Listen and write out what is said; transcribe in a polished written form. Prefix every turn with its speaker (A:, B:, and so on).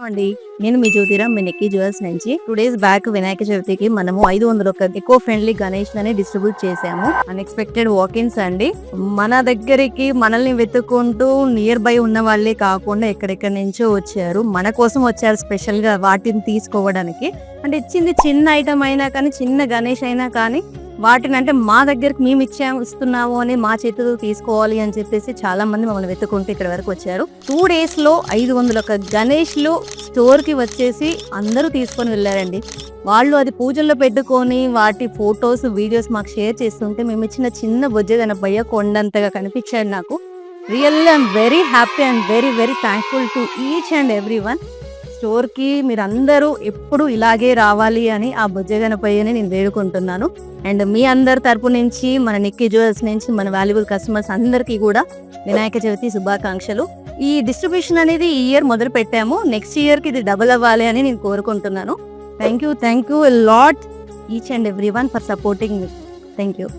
A: అండి. నేను మీ జ్యోతిరామ్, మీ నిక్కీ జ్యువెల్స్ నుంచి 2 డేస్ బ్యాక్ వినాయక చవితికి మనము 500 ఎకో ఫ్రెండ్లీ గణేష్ ని డిస్ట్రిబ్యూట్ చేసాము. అన్ఎక్స్పెక్టెడ్ వాకిన్స్ అండి. మన దగ్గరికి మనల్ని వెతుక్కుంటూ నియర్ బై ఉన్న వాళ్ళే కాకుండా ఎక్కడెక్కడి నుంచో వచ్చారు. మన కోసం వచ్చారు స్పెషల్ గా వాటిని తీసుకోవడానికి. అంటే ఇచ్చింది చిన్న ఐటమ్ అయినా కానీ, చిన్న గణేష్ అయినా కానీ వాటిని అంటే మా దగ్గరికి మేము ఇస్తున్నాము అని మా చేతులు తీసుకోవాలి అని చెప్పేసి చాలా మంది మమ్మల్ని వెతుకుంటూ ఇక్కడ వరకు వచ్చారు. 2 days లో 500 గణేష్లు స్టోర్ కి వచ్చేసి అందరూ తీసుకొని వెళ్ళారండి. వాళ్ళు అది పూజల్లో పెట్టుకొని వాటి ఫొటోస్ వీడియోస్ మాకు షేర్ చేస్తుంటే మేము ఇచ్చిన చిన్న బొజ్జ గణపయ్య కొండంతగా కనిపించాడు నాకు. Really I'm very happy and very very thankful to each and every one. స్టోర్కి మీరందరూ ఎప్పుడు ఇలాగే రావాలి అని ఆ బొజ్జ గణపయ్యని నేను వేడుకుంటున్నాను. అండ్ మీ అందరి తరపు నుంచి, మన నిక్కీ జ్యువెల్స్ నుంచి, మన వాల్యుబుల్ కస్టమర్స్ అందరికీ కూడా వినాయక చవితి శుభాకాంక్షలు. ఈ డిస్ట్రిబ్యూషన్ అనేది ఈ ఇయర్ మొదలు పెట్టాము. నెక్స్ట్ ఇయర్కి ఇది డబుల్ అవ్వాలి అని నేను కోరుకుంటున్నాను. Thank you lot each and every one for supporting me. Thank you.